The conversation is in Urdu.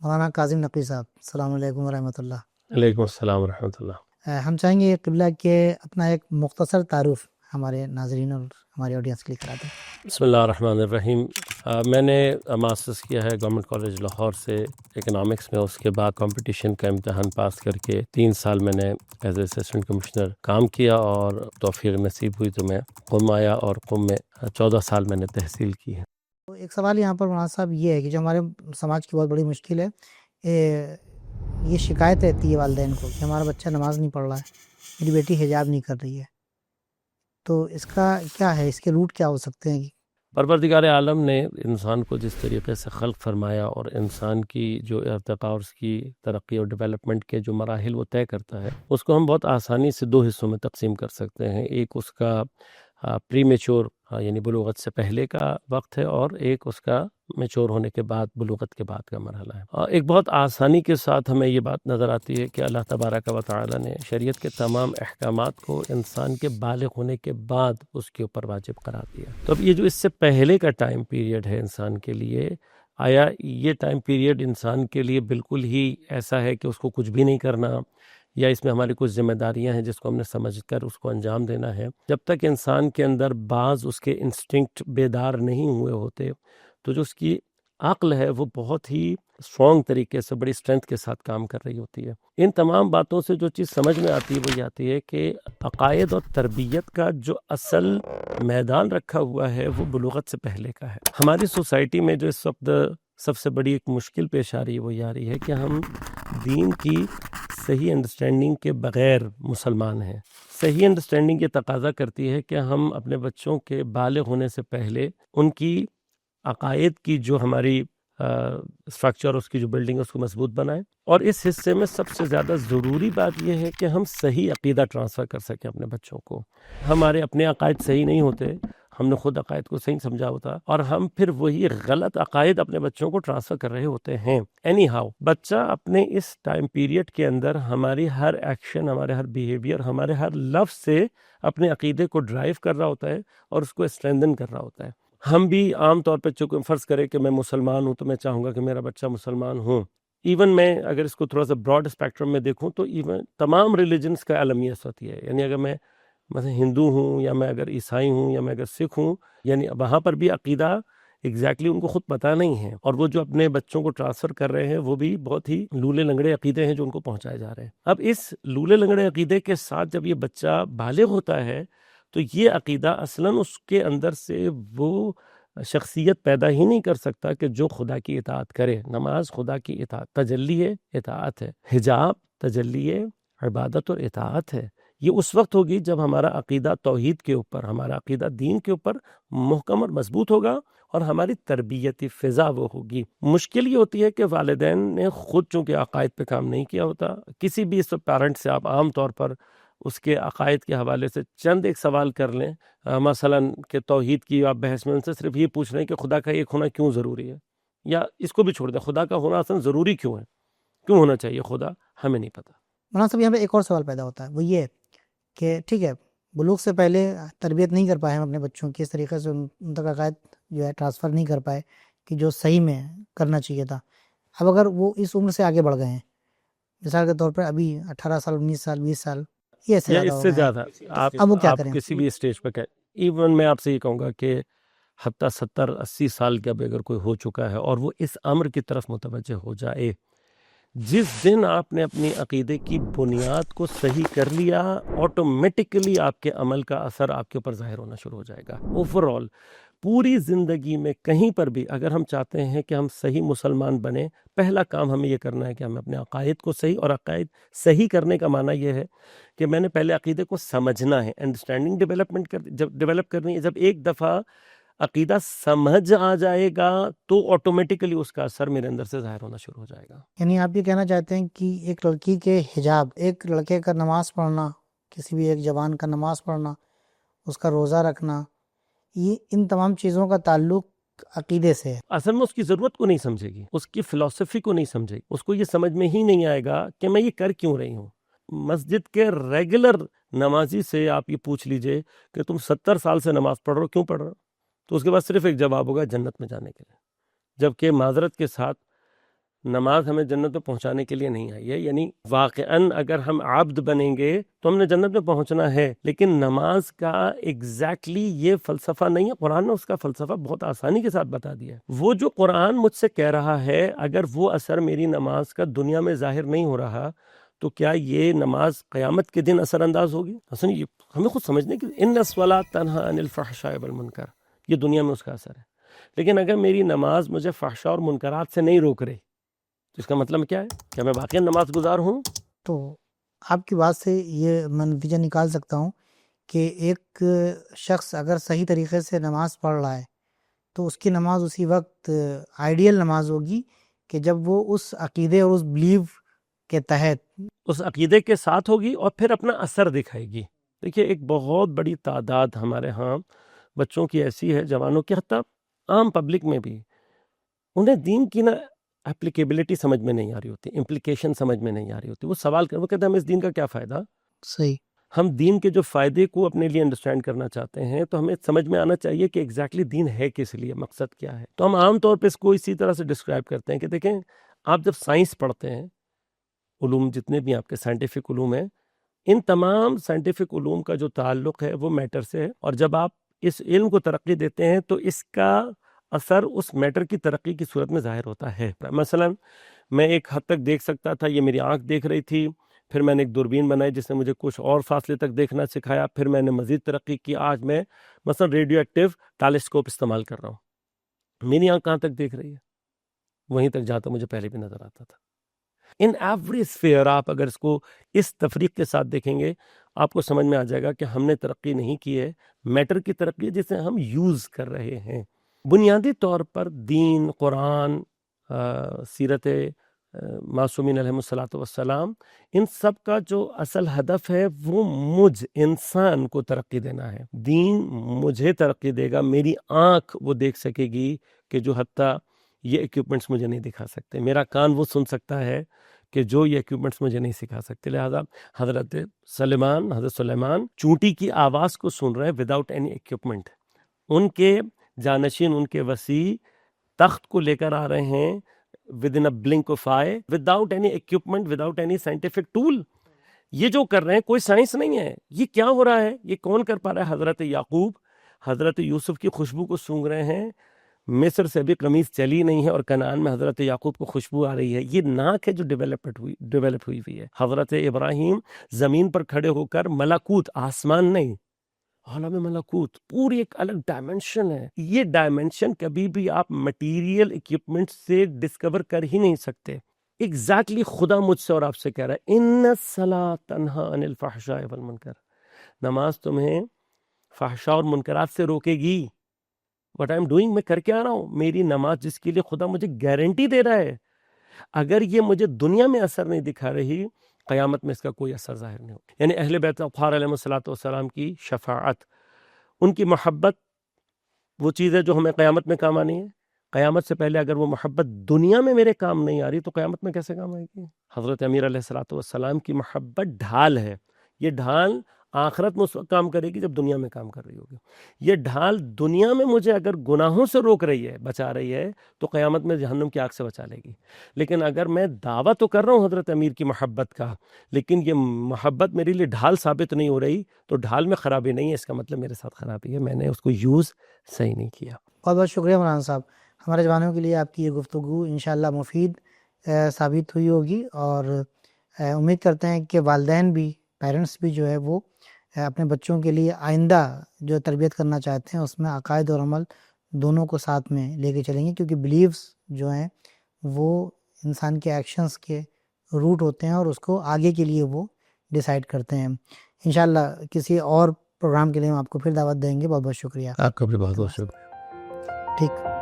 مولانا کاظم نقوی صاحب، السلام علیکم ورحمۃ اللہ۔ علیکم السلام ورحمۃ اللہ۔ ہم چاہیں گے قبلہ کے اپنا ایک مختصر تعارف ہمارے ناظرین اور ہماری آڈینس کے لیے کرا دیں۔ بسم اللہ الرحمن الرحیم۔ میں نے ماسٹرز کیا ہے گورنمنٹ کالج لاہور سے اکنامکس میں، اس کے بعد کمپٹیشن کا امتحان پاس کر کے 3 سال میں نے ایز اے اسسٹنٹ کمشنر کام کیا، اور توفیق نصیب ہوئی تو میں قم آیا، اور قم میں 14 سال میں نے تحصیل کی ہے۔ تو ایک سوال یہاں پر مولانا صاحب یہ ہے کہ جو ہمارے سماج کی بہت بڑی مشکل ہے، یہ شکایت رہتی ہے والدین کو کہ ہمارا بچہ نماز نہیں پڑھ رہا ہے، میری بیٹی حجاب نہیں کر رہی ہے، تو اس کا کیا ہے، اس کے روٹ کیا ہو سکتے ہیں؟ پروردگار عالم نے انسان کو جس طریقے سے خلق فرمایا، اور انسان کی جو ارتقاء اور اس کی ترقی اور ڈیولپمنٹ کے جو مراحل وہ طے کرتا ہے، اس کو ہم بہت آسانی سے 2 حصوں میں تقسیم کر سکتے ہیں۔ ایک اس کا پری میچور یعنی بلوغت سے پہلے کا وقت ہے، اور ایک اس کا میچور ہونے کے بعد، بلوغت کے بعد کا مرحلہ ہے۔ ایک بہت آسانی کے ساتھ ہمیں یہ بات نظر آتی ہے کہ اللہ تبارک و تعالی نے شریعت کے تمام احکامات کو انسان کے بالغ ہونے کے بعد اس کے اوپر واجب قرار دیا۔ تو اب یہ جو اس سے پہلے کا ٹائم پیریڈ ہے انسان کے لیے، آیا یہ ٹائم پیریڈ انسان کے لیے بالکل ہی ایسا ہے کہ اس کو کچھ بھی نہیں کرنا، یا اس میں ہماری کچھ ذمہ داریاں ہیں جس کو ہم نے سمجھ کر اس کو انجام دینا ہے؟ جب تک انسان کے اندر بعض اس کے انسٹنکٹ بیدار نہیں ہوئے ہوتے، تو جو اس کی عقل ہے وہ بہت ہی اسٹرانگ طریقے سے، بڑی اسٹرینتھ کے ساتھ کام کر رہی ہوتی ہے۔ ان تمام باتوں سے جو چیز سمجھ میں آتی ہے وہ یہ آتی ہے کہ عقائد اور تربیت کا جو اصل میدان رکھا ہوا ہے وہ بلوغت سے پہلے کا ہے۔ ہماری سوسائٹی میں جو اس وقت سب سے بڑی ایک مشکل پیش آ رہی ہے وہ یہ آ رہی ہے کہ ہم دین کی صحیح انڈرسٹینڈنگ کے بغیر مسلمان ہیں۔ صحیح انڈرسٹینڈنگ یہ تقاضا کرتی ہے کہ ہم اپنے بچوں کے بالغ ہونے سے پہلے ان کی عقائد کی جو ہماری اسٹرکچر، اس کی جو بلڈنگ ہے، اس کو مضبوط بنائیں، اور اس حصے میں سب سے زیادہ ضروری بات یہ ہے کہ ہم صحیح عقیدہ ٹرانسفر کر سکیں اپنے بچوں کو۔ ہمارے اپنے عقائد صحیح نہیں ہوتے، ہم نے خود عقائد کو صحیح سمجھا ہوتا، اور ہم پھر وہی غلط عقائد اپنے بچوں کو ٹرانسفر کر رہے ہوتے ہیں۔ اینی ہاؤ، بچہ اپنے اس ٹائم پیریڈ کے اندر ہماری ہر ایکشن، ہمارے ہر بیہیویئر، ہمارے ہر لفظ سے اپنے عقیدے کو ڈرائیو کر رہا ہوتا ہے اور اس کو اسٹرینتھن کر رہا ہوتا ہے۔ ہم بھی عام طور پہ چونکہ فرض کرے کہ میں مسلمان ہوں تو میں چاہوں گا کہ میرا بچہ مسلمان ہوں۔ ایون میں اگر اس کو تھوڑا سا براڈ اسپیکٹرم میں دیکھوں تو ایون تمام ریلیجنس کا المیت ہوتی ہے، یعنی اگر میں مثلا ہندو ہوں، یا میں اگر عیسائی ہوں، یا میں اگر سکھ ہوں، یعنی وہاں پر بھی عقیدہ ایگزیکٹلی ان کو خود پتہ نہیں ہے، اور وہ جو اپنے بچوں کو ٹرانسفر کر رہے ہیں وہ بھی بہت ہی لولے لنگڑے عقیدے ہیں جو ان کو پہنچائے جا رہے ہیں۔ اب اس لولے لنگڑے عقیدے کے ساتھ جب یہ بچہ بالغ ہوتا ہے تو یہ عقیدہ اصلاً اس کے اندر سے وہ شخصیت پیدا ہی نہیں کر سکتا کہ جو خدا کی اطاعت کرے۔ نماز خدا کی اطاعت، تجلی اطاعت ہے، حجاب تجلی عبادت اور اطاعت ہے۔ یہ اس وقت ہوگی جب ہمارا عقیدہ توحید کے اوپر، ہمارا عقیدہ دین کے اوپر محکم اور مضبوط ہوگا، اور ہماری تربیتی فضا وہ ہوگی۔ مشکل یہ ہوتی ہے کہ والدین نے خود چونکہ عقائد پہ کام نہیں کیا ہوتا۔ کسی بھی اس پیرنٹ سے آپ عام طور پر اس کے عقائد کے حوالے سے چند ایک سوال کر لیں، مثلا کہ توحید کی آپ بحث میں ان سے صرف یہ پوچھ رہے ہیں کہ خدا کا ایک ہونا کیوں ضروری ہے، یا اس کو بھی چھوڑ دیں، خدا کا ہونا اصلا ضروری کیوں ہے، کیوں ہونا چاہیے خدا، ہمیں نہیں پتہ۔ مولانا صاحب یہاں پہ ایک اور سوال پیدا ہوتا ہے، وہ یہ کہ ٹھیک ہے، بلوغ سے پہلے تربیت نہیں کر پائے ہم اپنے بچوں کی، اس طریقے سے ان تک عقائد جو ہے ٹرانسفر نہیں کر پائے کہ جو صحیح میں کرنا چاہیے تھا۔ اب اگر وہ اس عمر سے آگے بڑھ گئے ہیں، مثال کے طور پر ابھی 18 سال، 19 سال، 20 سال، یہ یا اس سے زیادہ، اب وہ کیا آپ کریں؟ کسی بھی اسٹیج پہ ایون میں آپ سے یہ کہوں گا کہ حتیٰ 70-80 سال کا بھی اگر کوئی ہو چکا ہے اور وہ اس امر کی طرف متوجہ ہو جائے، جس دن آپ نے اپنی عقیدے کی بنیاد کو صحیح کر لیا، آٹومیٹکلی آپ کے عمل کا اثر آپ کے اوپر ظاہر ہونا شروع ہو جائے گا۔ اوور آل پوری زندگی میں کہیں پر بھی اگر ہم چاہتے ہیں کہ ہم صحیح مسلمان بنیں، پہلا کام ہمیں یہ کرنا ہے کہ ہمیں اپنے عقائد کو صحیح، اور عقائد صحیح کرنے کا معنی یہ ہے کہ میں نے پہلے عقیدے کو سمجھنا ہے، انڈرسٹینڈنگ ڈیولپ کرنی ہے۔ جب ایک دفعہ عقیدہ سمجھ آ جائے گا تو آٹومیٹکلی اس کا اثر میرے اندر سے ظاہر ہونا شروع ہو جائے گا۔ یعنی آپ یہ کہنا چاہتے ہیں کہ ایک لڑکی کے حجاب، ایک لڑکے کا نماز پڑھنا، کسی بھی ایک جوان کا نماز پڑھنا، اس کا روزہ رکھنا، یہ ان تمام چیزوں کا تعلق عقیدے سے ہے۔ اصل میں اس کی ضرورت کو نہیں سمجھے گی، اس کی فلسفی کو نہیں سمجھے گی، اس کو یہ سمجھ میں ہی نہیں آئے گا کہ میں یہ کر کیوں رہی ہوں۔ مسجد کے ریگولر نمازی سے آپ یہ پوچھ لیجئے کہ تم 70 سال سے نماز پڑھ رہے ہو، کیوں پڑھ رہے ہو؟ تو اس کے بعد صرف ایک جواب ہوگا، جنت میں جانے کے لیے۔ جبکہ معذرت کے ساتھ نماز ہمیں جنت میں پہنچانے کے لیے نہیں آئی ہے، یعنی واقعاً اگر ہم عبد بنیں گے تو ہم نے جنت میں پہنچنا ہے، لیکن نماز کا ایگزیکٹلی یہ فلسفہ نہیں ہے۔ قرآن نے اس کا فلسفہ بہت آسانی کے ساتھ بتا دیا ہے۔ وہ جو قرآن مجھ سے کہہ رہا ہے اگر وہ اثر میری نماز کا دنیا میں ظاہر نہیں ہو رہا تو کیا یہ نماز قیامت کے دن اثر انداز ہوگی؟ حسن یہ ہمیں خود سمجھنے کی ان الصلاۃ تنہی عن الفحشاء والمنکر، یہ دنیا میں اس کا اثر ہے۔ لیکن اگر میری نماز مجھے فحشاء اور منکرات سے نہیں روک رہی تو اس کا مطلب کیا ہے؟ کیا میں واقعی نماز گزار ہوں؟ تو آپ کی بات سے یہ میں نتیجہ نکال سکتا ہوں کہ ایک شخص اگر صحیح طریقے سے نماز پڑھ رہا ہے تو اس کی نماز اسی وقت آئیڈیل نماز ہوگی کہ جب وہ اس عقیدے اور اس بلیو کے تحت اس عقیدے کے ساتھ ہوگی اور پھر اپنا اثر دکھائے گی۔ دیکھیے ایک بہت بڑی تعداد ہمارے ہاں بچوں کی ایسی ہے، جوانوں کی، حتیٰ عام پبلک میں بھی، انہیں دین کی اپلیکیبلٹی سمجھ میں نہیں آ رہی ہوتی، امپلیکیشن سمجھ میں نہیں آ رہی ہوتی۔ وہ سوال وہ کہتے ہیں ہمیں اس دین کا کیا فائدہ؟ صحیح، ہم دین کے جو فائدے کو اپنے لیے انڈرسٹینڈ کرنا چاہتے ہیں تو ہمیں سمجھ میں آنا چاہیے کہ ایگزیکٹلی دین ہے کس لیے، مقصد کیا ہے۔ تو ہم عام طور پہ اس کو اسی طرح سے ڈسکرائب کرتے ہیں کہ دیکھیں آپ جب سائنس پڑھتے ہیں، علوم جتنے بھی آپ کے سائنٹیفک علوم ہیں، ان تمام سائنٹیفک علوم کا جو تعلق ہے وہ میٹر سے ہے، اور جب آپ اس علم کو ترقی دیتے ہیں تو اس کا اثر اس میٹر کی ترقی کی صورت میں ظاہر ہوتا ہے۔ مثلا میں ایک حد تک دیکھ سکتا تھا، یہ میری آنکھ دیکھ رہی تھی، پھر میں نے ایک دوربین بنائی جس نے مجھے کچھ اور فاصلے تک دیکھنا سکھایا، پھر میں نے مزید ترقی کی، آج میں مثلا ریڈیو ایکٹیو ٹیلیسکوپ استعمال کر رہا ہوں۔ میری آنکھ کہاں تک دیکھ رہی ہے؟ وہیں تک جہاں تک مجھے پہلے بھی نظر آتا تھا۔ ان ایوری اسفیئر آپ اگر اس کو اس تفریق کے ساتھ دیکھیں گے آپ کو سمجھ میں آ جائے گا کہ ہم نے ترقی نہیں کی ہے، میٹر کی ترقی ہے جسے ہم یوز کر رہے ہیں۔ بنیادی طور پر دین، قرآن، سیرت معصومین علیہم الصلاۃ والسلام، ان سب کا جو اصل ہدف ہے وہ مجھ انسان کو ترقی دینا ہے۔ دین مجھے ترقی دے گا، میری آنکھ وہ دیکھ سکے گی کہ جو حتیٰ یہ ایکوپمنٹس مجھے نہیں دکھا سکتے، میرا کان وہ سن سکتا ہے کہ جو یہ ایکوپمنٹس مجھے نہیں سکھا سکتے۔ لہذا حضرت سلیمان چونٹی کی آواز کو سن رہے وداؤٹ اینی ایکوپمنٹ، ان کے جانشین، ان کے وسیع تخت کو لے کر آ رہے ہیں within blink of eye, without any equipment, without any scientific tool. یہ جو کر رہے ہیں کوئی سائنس نہیں ہے، یہ کیا ہو رہا ہے؟ یہ کون کر پا رہا ہے؟ حضرت یعقوب حضرت یوسف کی خوشبو کو سونگ رہے ہیں، مصر سے بھی قمیص چلی نہیں ہے اور کنعان میں حضرت یعقوب کو خوشبو آ رہی ہے۔ یہ ناک ہے جو ڈیولپ ہوئی ہے۔ حضرت ابراہیم زمین پر کھڑے ہو کر ملکوت، آسمان نہیں، عالم ملکوت، پوری ایک الگ ڈائمنشن ہے۔ یہ ڈائمنشن کبھی بھی آپ مٹیریل ایکوپمنٹ سے ڈسکور کر ہی نہیں سکتے۔ ایگزیکٹلی خدا مجھ سے اور آپ سے کہہ رہا ہے ان الصلاۃ تنہی عن الفحشاء والمنکر، نماز تمہیں فحشاء اور منکرات سے روکے گی۔ What I'm doing، میں کر کے آ رہا ہوں، میری نماز جس کے لیے خدا مجھے گارنٹی دے رہا ہے، اگر یہ مجھے دنیا میں اثر نہیں دکھا رہی، قیامت میں اس کا کوئی اثر ظاہر نہیں ہو۔ یعنی اہل بیت اطہار علیہ الصلوۃ والسلام کی شفاعت، ان کی محبت وہ چیز ہے جو ہمیں قیامت میں کام آنی ہے۔ قیامت سے پہلے اگر وہ محبت دنیا میں میرے کام نہیں آ رہی تو قیامت میں کیسے کام آئے گی؟ حضرت امیر علیہ الصلوۃ والسلام کی محبت ڈھال ہے، یہ ڈھال آخرت میں اس وقت کام کرے گی جب دنیا میں کام کر رہی ہوگی۔ یہ ڈھال دنیا میں مجھے اگر گناہوں سے روک رہی ہے، بچا رہی ہے، تو قیامت میں جہنم کی آگ سے بچا لے گی۔ لیکن اگر میں دعویٰ تو کر رہا ہوں حضرت امیر کی محبت کا، لیکن یہ محبت میرے لیے ڈھال ثابت نہیں ہو رہی، تو ڈھال میں خرابی نہیں ہے، اس کا مطلب میرے ساتھ خرابی ہے، میں نے اس کو یوز صحیح نہیں کیا۔ بہت بہت شکریہ مولانا صاحب، ہمارے جوانوں کے لیے آپ کی یہ گفتگو انشاءاللہ مفید ثابت ہوئی ہوگی، اور امید کرتے ہیں کہ والدین بھی، پیرنٹس بھی جو ہے وہ اپنے بچوں کے لیے آئندہ جو تربیت کرنا چاہتے ہیں اس میں عقائد اور عمل دونوں کو ساتھ میں لے کے چلیں گے، کیونکہ بلیفز جو ہیں وہ انسان کے ایکشنز کے روٹ ہوتے ہیں اور اس کو آگے کے لیے وہ ڈیسائیڈ کرتے ہیں۔ انشاءاللہ کسی اور پروگرام کے لیے ہم آپ کو پھر دعوت دیں گے۔ بہت بہت شکریہ آپ کا بھی بہت بہت شکریہ۔ ٹھیک۔